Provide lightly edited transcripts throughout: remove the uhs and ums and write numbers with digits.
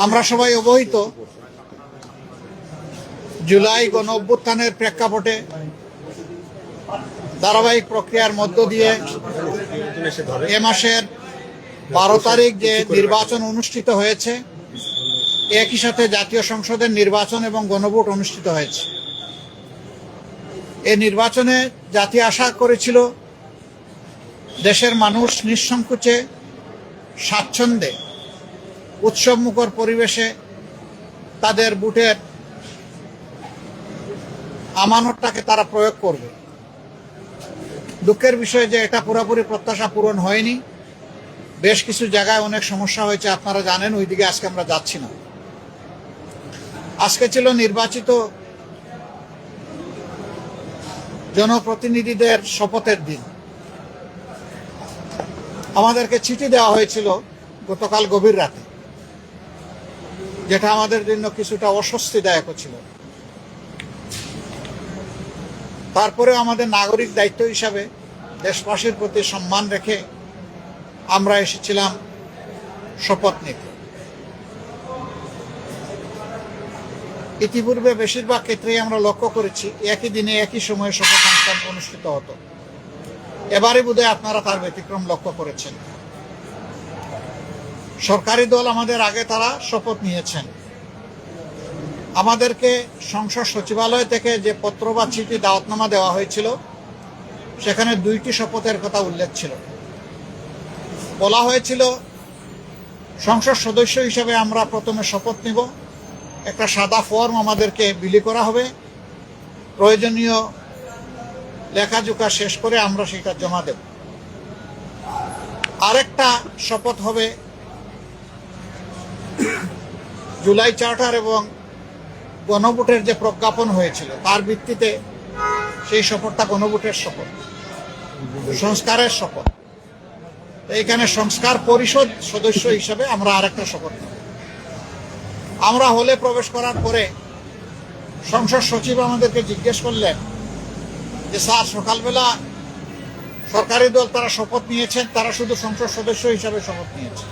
আমরা সবাই অবহিত, জুলাই গণ অভ্যুত্থানের প্রেক্ষাপটে ধারাবাহিক প্রক্রিয়ার মধ্য দিয়ে এ মাসের 12 তারিখ যে নির্বাচন অনুষ্ঠিত হয়েছে, একই সাথে জাতীয় সংসদের নির্বাচন এবং গণভোট অনুষ্ঠিত হয়েছে। এই নির্বাচনে জাতি আশা করেছিল দেশের মানুষ নিঃসংকোচে স্বাচ্ছন্দ্যে উৎসবমুখর পরিবেশে তাদের ভোটের আমানতটাকে তারা প্রয়োগ করবে। দুঃখের বিষয় যে এটা পুরোপুরি প্রত্যাশা পূরণ হয়নি। বেশ কিছু জায়গায় অনেক সমস্যা হয়েছে, আপনারা জানেন, ওইদিকে আজকে আমরা যাচ্ছি না। আজকে ছিল নির্বাচিত জনপ্রতিনিধিদের শপথের দিন। আমাদেরকে চিঠি দেওয়া হয়েছিল গতকাল গভীর রাতে, যেটা আমাদের জন্য কিছুটা অস্বস্তিদায়ক ছিল। তারপরে আমাদের নাগরিক দায়িত্ব হিসাবে দেশবাসীর প্রতি সম্মান রেখে আমরা এসেছিলাম শপথ নিতে। ইতিপূর্বে বেশিরভাগ ক্ষেত্রেই আমরা লক্ষ্য করেছি একই দিনে একই সময়ে শপথ অনুষ্ঠান অনুষ্ঠিত হতো। এবারে বোধহয় আপনারা তার ব্যতিক্রম লক্ষ্য করেছেন। সরকারি দল আমাদের আগে তারা শপথ নিয়েছেন। আমাদেরকে সংসদ সচিবালয় থেকে যে পত্র বা চিঠি দাওয়াতনামা দেওয়া হয়েছিল, সেখানে 2টি শপথের কথা উল্লেখ ছিল। বলা হয়েছিল সংসদ সদস্য হিসেবে আমরা প্রথমে শপথ নিব, একটা সাদা ফর্ম আমাদেরকে বিলি করা হবে, প্রয়োজনীয় লেখাজোখা শেষ করে আমরা সেটা জমা দেব। আরেকটা শপথ হবে জুলাই চার্টার এবং গণভোটের যে প্রজ্ঞাপন হয়েছিল তার ভিত্তিতে সেই শপথটা গণভোটের শপথ, সংস্কারের শপথ। এইখানে সংস্কার পরিষদ সদস্য হিসেবে আমরা আরেকটা শপথ নেব। আমরা হলে প্রবেশ করার পরে সংসদ সচিব আমাদেরকে জিজ্ঞেস করলেন যে স্যার, সকালবেলা সরকারি দল তারা শপথ নিয়েছেন, তারা শুধু সংসদ সদস্য হিসাবে শপথ নিয়েছে,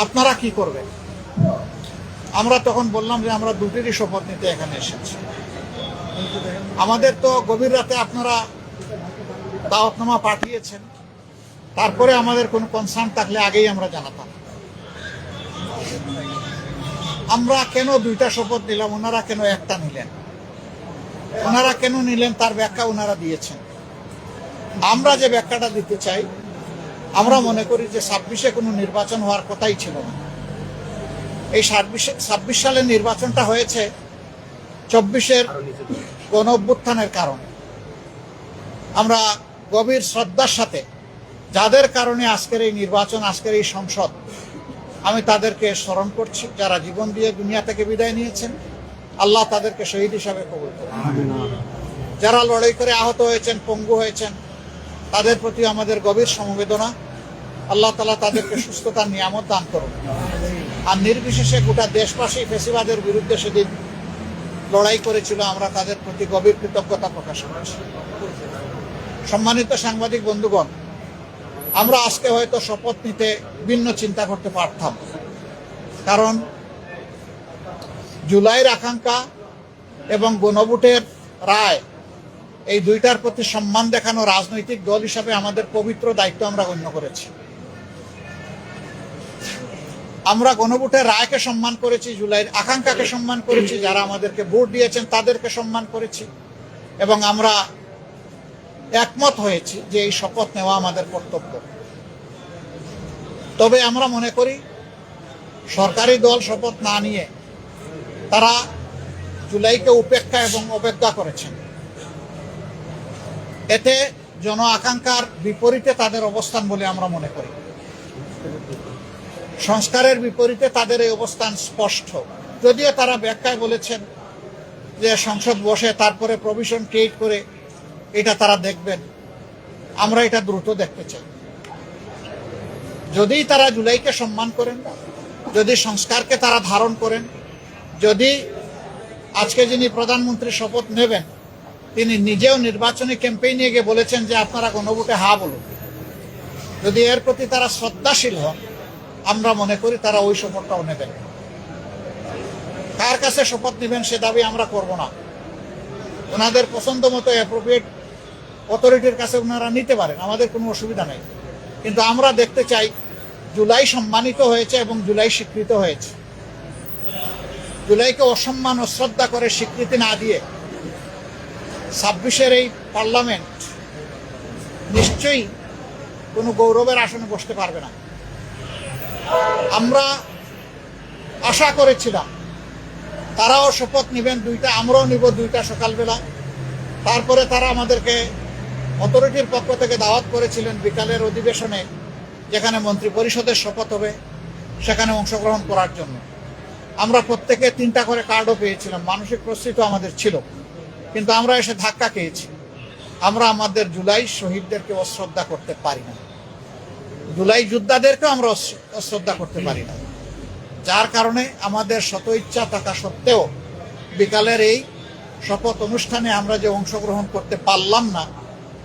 আপনারা কি করবেন? আমরা তখন বললাম যে আমরা 2টিরই শপথ নিতে এখানে এসেছি। আমাদের তো গভীর রাতে আপনারা দাওয়াতনামা পাঠিয়েছেন, তারপরে আমাদের কোনো কনসার্ন থাকলে আগেই আমরা জানাতাম। আমরা কেন 2টা শপথ নিলাম, ওনারা কেন একটা নিলেন? ওনারা কেন নিলেন তার ব্যাখ্যা ওনারা দিয়েছেন। আমরা যে ব্যাখ্যাটা দিতে চাই, আমরা মনে করি যে 26-এ কোনো নির্বাচন হওয়ার কথাই ছিল না। এই 26 সালের নির্বাচনটা হয়েছে 24-এর গণ অভ্যুত্থানের কারণে। আমরা গভীর শ্রদ্ধার সাথে যাদের কারণে আজকের এই নির্বাচন, আজকের এই সংসদ, আমি তাদেরকে স্মরণ করছি, যারা জীবন দিয়ে দুনিয়া থেকে বিদায় নিয়েছেন। আল্লাহ তাদেরকে শহীদ হিসাবে কবুল করুন। যারা লড়াই করে আহত হয়েছেন, পঙ্গু হয়েছেন, তাদের প্রতি আমাদের গভীর সমবেদনা। আল্লাহ তাআলা তাদেরকে সুস্থতার নিয়ামত দান করুন। আর নির্বিশেষে গোটা দেশবাসী ফ্যাসিবাদের বিরুদ্ধে সেদিন লড়াই করেছিল, আমরা তাদের প্রতি গভীর কৃতজ্ঞতা প্রকাশ করছি। সম্মানিত সাংবাদিক বন্ধুগণ, আমরা আজকে হয়তো শপথ নিতে ভিন্ন চিন্তা করতে পারতাম, কারণ জুলাইয়ের আকাঙ্ক্ষা এবং গণভোটের রায়, এই 2টার প্রতি সম্মান দেখানো রাজনৈতিক দল হিসাবে আমাদের পবিত্র দায়িত্ব আমরা গণ্য করেছি। আমরা গণভোটের রায়কে সম্মান করেছি, জুলাইয়ের আকাঙ্ক্ষাকে সম্মান করেছি, যারা আমাদেরকে ভোট দিয়েছেন তাদেরকে সম্মান করেছি, এবং আমরা একমত হয়েছি যে এই শপথ নেওয়া আমাদের কর্তব্য। তবে আমরা মনে করি সরকারি দল শপথ না নিয়ে তারা জুলাইকে উপেক্ষা এবং অবজ্ঞা করেছেন। এতে জন আকাঙ্ক্ষার বিপরীতে তাদের অবস্থান বলে আমরা মনে করি। সংস্কারের বিপরীতে তাদের এই অবস্থান স্পষ্ট। যদিও তারা ব্যাখ্যায় বলেছেন যে সংসদ বসে তারপরে প্রভিশন ক্রিয়েট করে এটা তারা দেখবেন, আমরা এটা দ্রুত দেখতে চাই। যদি তারা জুলাইকে সম্মান করেন, যদি সংস্কারকে তারা ধারণ করেন, যদি আজকে যিনি প্রধানমন্ত্রী শপথ নেবেন তিনি নিজেও নির্বাচনী ক্যাম্পেইনে গিয়ে বলেছেন যে আপনারা গণভোটে হা বলুন, যদি এর প্রতি তারা শ্রদ্ধাশীল হন, আমরা মনে করি তারা ওই শপথটাও নেবেন। কার কাছে শপথ নেবেন সে দাবি আমরা করব না। ওনাদের পছন্দ মতো অ্যাপ্রোপ্রিয়েট অথরিটির কাছে ওনারা নিতে পারেন, আমাদের কোনো অসুবিধা নেই। কিন্তু আমরা দেখতে চাই জুলাই সম্মানিত হয়েছে এবং জুলাই স্বীকৃত হয়েছে। জুলাইকে অসম্মান অশ্রদ্ধা করে স্বীকৃতি না দিয়ে 26-এর এই পার্লামেন্ট নিশ্চয়ই কোনো গৌরবের আসনে বসতে পারবে না। আমরা আশা করেছিলাম তারাও শপথ নেবেন দুইটা, আমরাও নিব দুইটা সকালবেলা। তারপরে তারা আমাদেরকে অথরিটির পক্ষ থেকে দাওয়াত করেছিলেন বিকালের অধিবেশনে, যেখানে মন্ত্রী পরিষদের শপথ হবে, সেখানে অংশগ্রহণ করার জন্য। আমরা প্রত্যেকে 3টা করে কার্ডও পেয়েছিলাম, মানসিক প্রস্তুতি আমাদের ছিল, কিন্তু আমরা এসে ধাক্কা খেয়েছি। আমরা আমাদের জুলাই শহীদদেরকে অশ্রদ্ধা করতে পারি না, জুলাই যোদ্ধাদেরকেও আমরা অশ্রদ্ধা করতে পারি না। যার কারণে আমাদের শত ইচ্ছা থাকা সত্ত্বেও বিকালের এই শপথ অনুষ্ঠানে আমরা যে অংশগ্রহণ করতে পারলাম না,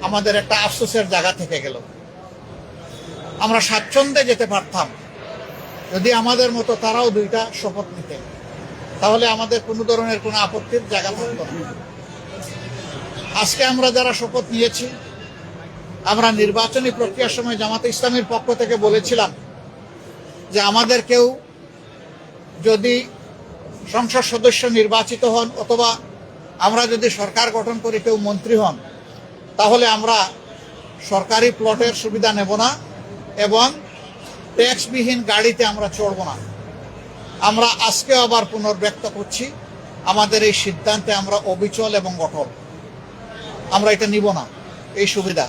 আমাদের একটা আফসোসের জায়গা থেকে গেল। আমরা স্বাচ্ছন্দ্যে যেতে পারতাম যদি আমাদের মতো তারাও 2টা শপথ নিতেন, তাহলে আমাদের কোনো ধরনের কোনো আপত্তির জায়গা থাকতো না। আজকে আমরা যারা শপথ নিয়েছি, আমরা নির্বাচনী প্রক্রিয়ার সময় জামাতে ইসলামীর পক্ষ থেকে বলেছিলাম যে আমাদের কেউ যদি সংসদ সদস্য নির্বাচিত হন অথবা আমরা যদি সরকার গঠন করি কেউ মন্ত্রী হন, তাহলে আমরা সরকারি প্লটের সুবিধা নেব না এবং ট্যাক্সবিহীন গাড়িতে আমরা চড়ব না। আমরা আজকে আবার পুনর্ব্যক্ত করছি, আমাদের এই সিদ্ধান্তে আমরা অবিচল এবং অটল। আমরা এটা নিব না এই সুবিধা।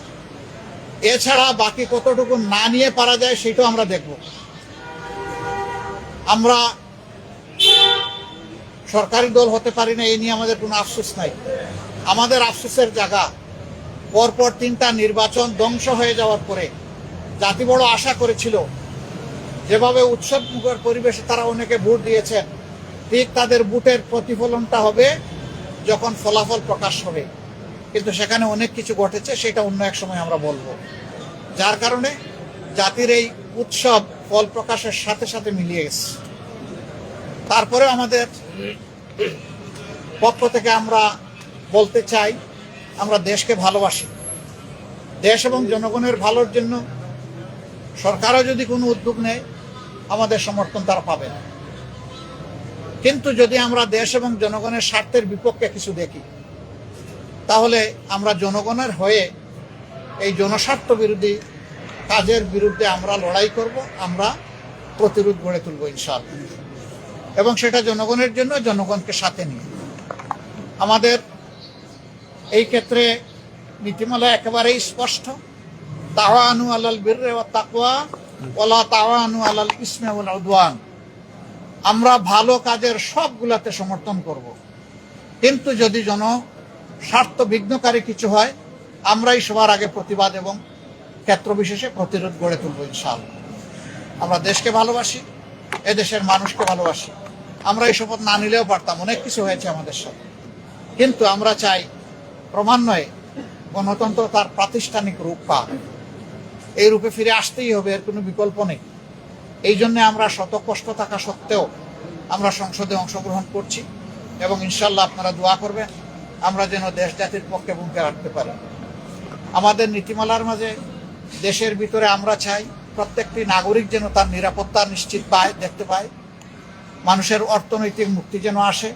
এছাড়া বাকি কতটুকু না নিয়ে পারা যায় সেটাও আমরা দেখব। আমরা সরকারি দল হতে পারি না, এই নিয়ে আমাদের কোনো আফসোস নাই। আমাদের আফসোসের জায়গা পরপর 3টা নির্বাচন ধ্বংস হয়ে যাওয়ার পরে জাতি বড় আশা করেছিল, যেভাবে উৎসব মুখর পরিবেশে তারা অনেকে ভোট দিয়েছেন, ঠিক তাদের ভোটের প্রতিফলনটা হবে যখন ফলাফল প্রকাশ হবে। কিন্তু সেখানে অনেক কিছু ঘটেছে, সেটা অন্য এক সময় আমরা বলবো। যার কারণে জাতির এই উৎসব ফল প্রকাশের সাথে সাথে মিলিয়ে গেছে। তারপরে আমাদের পক্ষ থেকে আমরা বলতে চাই, আমরা দেশকে ভালোবাসি। দেশ এবং জনগণের ভালোর জন্য সরকারও যদি কোনো উদ্যোগ নেয়, আমাদের সমর্থন তারা পাবে না। কিন্তু যদি আমরা দেশ এবং জনগণের স্বার্থের বিপক্ষে কিছু দেখি, তাহলে আমরা জনগণের হয়ে এই জনস্বার্থ বিরোধী কাজের বিরুদ্ধে আমরা লড়াই করব, আমরা প্রতিরোধ গড়ে তুলব ইনশাআল্লাহ। এবং সেটা জনগণের জন্য, জনগণকে সাথে নিয়ে। আমাদের এই ক্ষেত্রে নীতিমালা একেবারেই স্পষ্ট, তাওয়ানু আলাল বিররি ওয়াত তাকওয়া ওয়ালা তাওয়ানু আলাল ইসমি ওয়াল উদওয়ান। আমরা ভালো কাজের সবগুলাতে সমর্থন করব, কিন্তু যদি স্বার্থ বিঘ্নকারী কিছু হয়, আমরাই সবার আগে প্রতিবাদ এবং ক্ষেত্র বিশেষে প্রতিরোধ গড়ে তুলব ইনশাআল্লাহ। আমরা দেশকে ভালোবাসি, এদেশের মানুষকে ভালোবাসি। আমরা এই শপথ না নিলেও পারতাম, অনেক কিছু হয়েছে আমাদের সাথে, কিন্তু আমরা চাই ক্রমান্বয়ে গণতন্ত্র তার প্রাতিষ্ঠানিক রূপ পাক। এই রূপে ফিরে আসতেই হবে, এর কোনো বিকল্প নেই। এই জন্য আমরা শত কষ্ট থাকা সত্ত্বেও আমরা সংসদে অংশগ্রহণ করছি এবং ইনশাল্লাহ আপনারা দোয়া করবেন আমরা যেন দেশ জাতির পক্ষে ভূমিকা রাখতে পারি। আমাদের নীতিমালার মাঝে দেশের ভিতরে আমরা চাই প্রত্যেকটি নাগরিক যেন তার নিরাপত্তা নিশ্চিত পায়, দেখতে পায়। মানুষের অর্থনৈতিক মুক্তি যেন আসে,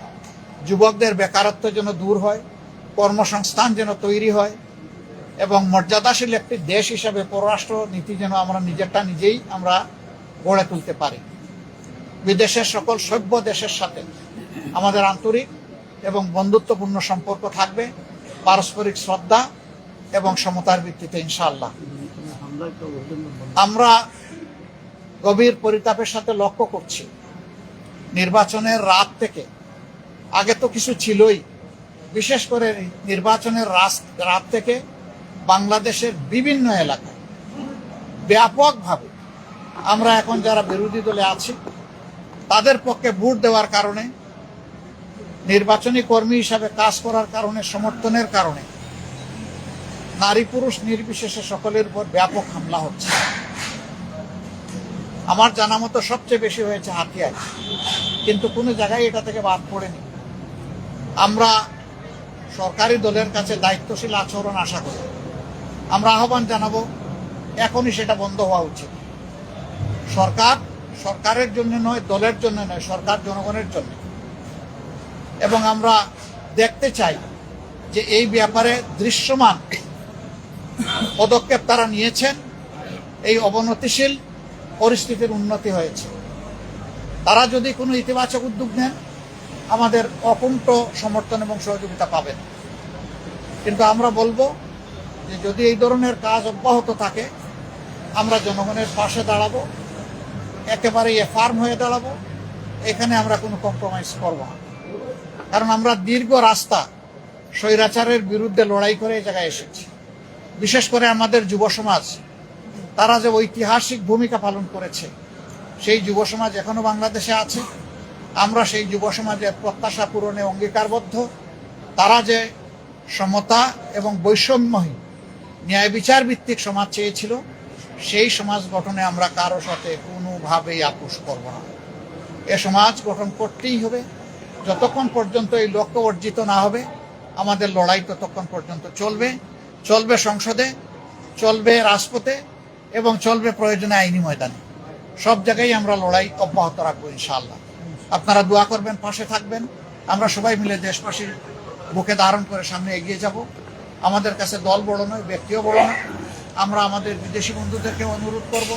যুবকদের বেকারত্ব যেন দূর হয়, কর্মসংস্থান যেন তৈরি হয় এবং মর্যাদাশীল একটি দেশ হিসাবে পররাষ্ট্র নীতি যেন আমরা নিজেরটা নিজেই আমরা গড়ে তুলতে পারি। বিদেশের সকল সভ্য দেশের সাথে আমাদের আন্তরিক এবং বন্ধুত্বপূর্ণ সম্পর্ক থাকবে, পারস্পরিক শ্রদ্ধা এবং সমতার ভিত্তিতে ইনশাআল্লাহ। আমরা গভীর পরিতাপের সাথে লক্ষ্য করছি, নির্বাচনের রাত থেকে, আগে তো কিছু ছিলই, বিশেষ করে নির্বাচনের রাত থেকে বাংলাদেশের বিভিন্ন এলাকায় ব্যাপকভাবে আমরা এখন যারা বিরোধী দলে আছি তাদের পক্ষে ভোট দেওয়ার কারণে, নির্বাচনী কর্মী হিসাবে কাজ করার কারণে, সমর্থনের কারণে নারী পুরুষ নির্বিশেষে সকলের উপর ব্যাপক হামলা হচ্ছে। আমার জানা মতো সবচেয়ে বেশি হয়েছে হাতিয়ায়, কিন্তু কোনো জায়গায় এটা থেকে বাদ পড়েনি। আমরা সরকারি দলের কাছে দায়িত্বশীল আচরণ আশা করি। আমরা আহ্বান জানাবো এখনই সেটা বন্ধ হওয়া উচিত। সরকারের জন্য নয়, দলের জন্য নয়, সরকার জনগণের জন্য। এবং আমরা দেখতে চাই যে এই ব্যাপারে দৃশ্যমান পদক্ষেপ তারা নিয়েছেন, এই অবনতিশীল পরিস্থিতির উন্নতি হয়েছে। তারা যদি কোনো ইতিবাচক উদ্যোগ নেন, আমাদের অকুণ্ঠ সমর্থন এবং সহযোগিতা পাবেন। কিন্তু আমরা বলবো যে যদি এই ধরনের কাজ অব্যাহত থাকে, আমরা জনগণের পাশে দাঁড়াবো, একেবারেই ফার্ম হয়ে দাঁড়াবো। এখানে আমরা কোনো কম্প্রোমাইজ করব না, কারণ আমরা দীর্ঘ রাস্তা স্বৈরাচারের বিরুদ্ধে লড়াই করে এই জায়গায় এসেছি। বিশেষ করে আমাদের যুব সমাজ, তারা যে ঐতিহাসিক ভূমিকা পালন করেছে, সেই যুব সমাজ এখনো বাংলাদেশে আছে। আমরা সেই যুব সমাজের প্রত্যাশা পূরণে অঙ্গীকারবদ্ধ। তারা যে সমতা এবং বৈষম্যহীন ন্যায় বিচার ভিত্তিক সমাজ চেয়েছিল, সেই সমাজ গঠনে আমরা কারো সাথে কোনোভাবেই আপোষ করব না। এ সমাজ গঠন করতেই হবে। যতক্ষণ পর্যন্ত এই লক্ষ্য অর্জিত না হবে, আমাদের লড়াই ততক্ষণ পর্যন্ত চলবে সংসদে, চলবে রাজপথে এবং চলবে প্রয়োজনে আইনি ময়দানে। সব জায়গায় আমরা লড়াই অব্যাহত রাখবো ইনশাআল্লাহ। আপনারা দোয়া করবেন, পাশে থাকবেন। আমরা সবাই মিলে দেশবাসীর বুকে ধারণ করে সামনে এগিয়ে যাব। আমাদের কাছে দল বড় নয়, ব্যক্তিও বড় নয়। আমরা আমাদের বিদেশি বন্ধুদেরকে অনুরোধ করব,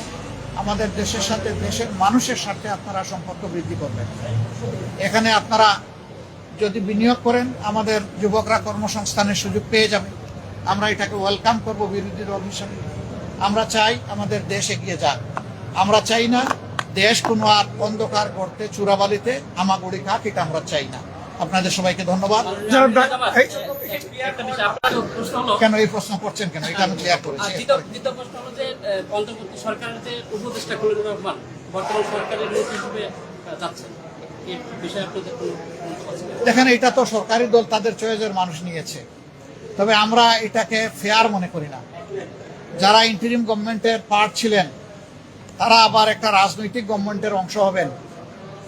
আমাদের দেশের সাথে, দেশের মানুষের সাথে আপনারা সম্পর্ক বৃদ্ধি করবেন। এখানে আপনারা যদি বিনিয়োগ করেন, আমাদের যুবকরা কর্মসংস্থানের সুযোগ পেয়ে যাবে। আমরা এটাকে ওয়েলকাম করব বিরোধী দল হিসাবে। আমরা চাই আমাদের দেশ এগিয়ে যাক। আমরা চাই না দেশ কোনো আর অন্ধকার করতে, চূড়াবালিতে হামাগুড়ি খাক, এটা আমরা চাই না। আপনাদের সবাইকে ধন্যবাদ। কেন এই প্রশ্ন করছেন কেন? এটা আমি ক্লিয়ার করেছি। দেখেন, এটা তো সরকারি দল, তাদের চয়েসের মানুষ নিয়েছে। তবে আমরা এটাকে ফেয়ার মনে করি না। যারা ইন্টারিম গভর্নমেন্টের পার্ট ছিলেন, তারা আবার একটা রাজনৈতিক গভর্নমেন্টের অংশ হবেন,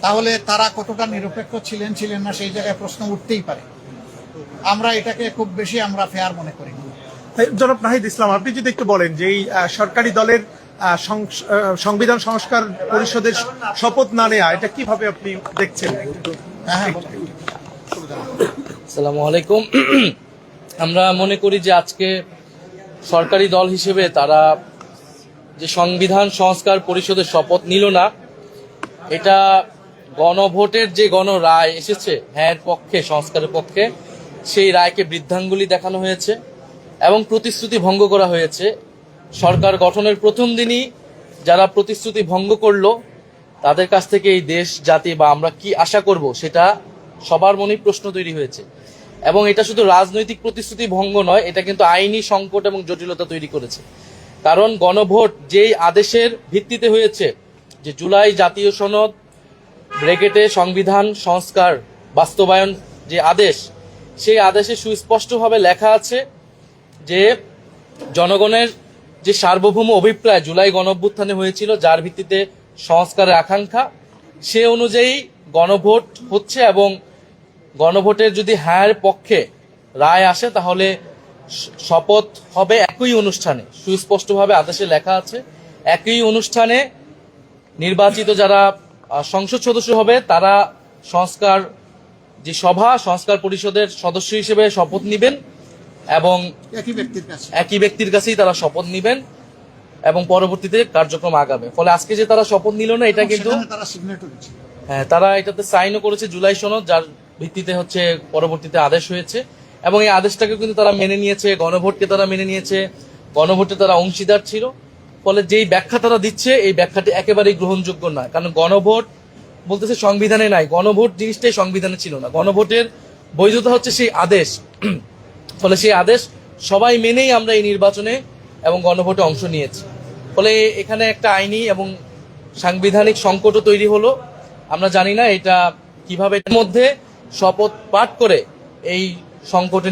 তাহলে তারা কতটা নিরপেক্ষ ছিলেন না, সেই জায়গায় প্রশ্ন উঠতেই পারে। আমরা এটাকে খুব বেশি আমরা ফেয়ার মনে করি না। জনাব নাহিদ ইসলাম, আপনি যদি একটু বলেন যে এই সরকারি দলের সংবিধান সংস্কার পরিষদের শপথ না নেওয়া, এটা কিভাবে আপনি দেখছেন? আসসালামু আলাইকুম। আমরা মনে করি যে আজকে সরকারি দল হিসেবে তারা যে সংবিধান সংস্কার পরিষদের শপথ নিল না, এটা গণভোটের যে গণরায় এসেছে হ্যাঁ পক্ষে, সংস্কারের পক্ষে, সেই রায়কে বৃদ্ধাঙ্গুলি দেখানো হয়েছে এবং প্রতিশ্রুতি ভঙ্গ করা হয়েছে। সরকার গঠনের প্রথম দিনই যারা প্রতিশ্রুতি ভঙ্গ করলো, তাদের কাছ থেকে এই দেশ জাতি বা আমরা কি আশা করব, সেটা সবার মনেই প্রশ্ন তৈরি হয়েছে। এবং এটা শুধু রাজনৈতিক প্রতিশ্রুতি ভঙ্গ নয়, এটা কিন্তু আইনি সংকট এবং জটিলতা তৈরি করেছে। কারণ গণভোট যেই আদেশের ভিত্তিতে হয়েছে, যে জুলাই জাতীয় সনদ ব্র্যাকেটে সংবিধান সংস্কার বাস্তবায়ন যে আদেশ, সেই আদেশে সুস্পষ্টভাবে লেখা আছে যে জনগণের যে সার্বভৌম অভিপ্রায় জুলাই গণঅভ্যুত্থানে হয়েছিল, যার ভিত্তিতে সংস্কারের আকাঙ্ক্ষা, সে অনুযায়ী গণভোট হচ্ছে এবং গণভোটের যদি হ্যাঁ পক্ষে রায় আসে, তাহলে শপথ হবে একই অনুষ্ঠানে। সুস্পষ্টভাবে আদেশে লেখা আছে একই অনুষ্ঠানে নির্বাচিত যারা সংসদ সদস্য হবে, তারা সংস্কার যে সভা, সংস্কার পরিষদের সদস্য হিসেবে শপথ নিবেন এবং একই ব্যক্তির কাছেই তারা শপথ নিবেন এবং পরবর্তীতে কার্যক্রম আগাবে। ফলে আজকে যে তারা শপথ নিল না, এটা কিন্তু হ্যাঁ, তারা এটাতে সাইনও করেছে জুলাই সনদ, যার ভিত্তিতে হচ্ছে পরবর্তীতে আদেশ হয়েছে এবং এই আদেশটাকে কিন্তু তারা মেনে নিয়েছে, গণভোটকে তারা মেনে নিয়েছে, গণভোটে তারা অংশীদার ছিল। ফলে যেই ব্যাখ্যা তারা দিচ্ছে, এই ব্যাখ্যাটি একেবারেই গ্রহণযোগ্য নয়। কারণ গণভোট বলতেছে সংবিধানে নাই, গণভোট জিনিসটাই সংবিধানে ছিল না। গণভোটের বৈধতা হচ্ছে সেই আদেশ। ফলে সেই আদেশ সবাই মেনেই আমরা এই নির্বাচনে এবং গণভোটে অংশ নিয়েছি। ফলে এখানে একটা আইনি এবং সাংবিধানিক সংকটও তৈরি হলো। আমরা জানি না এটা কিভাবে, এর মধ্যে শপথ পাঠ করে এই সংকটে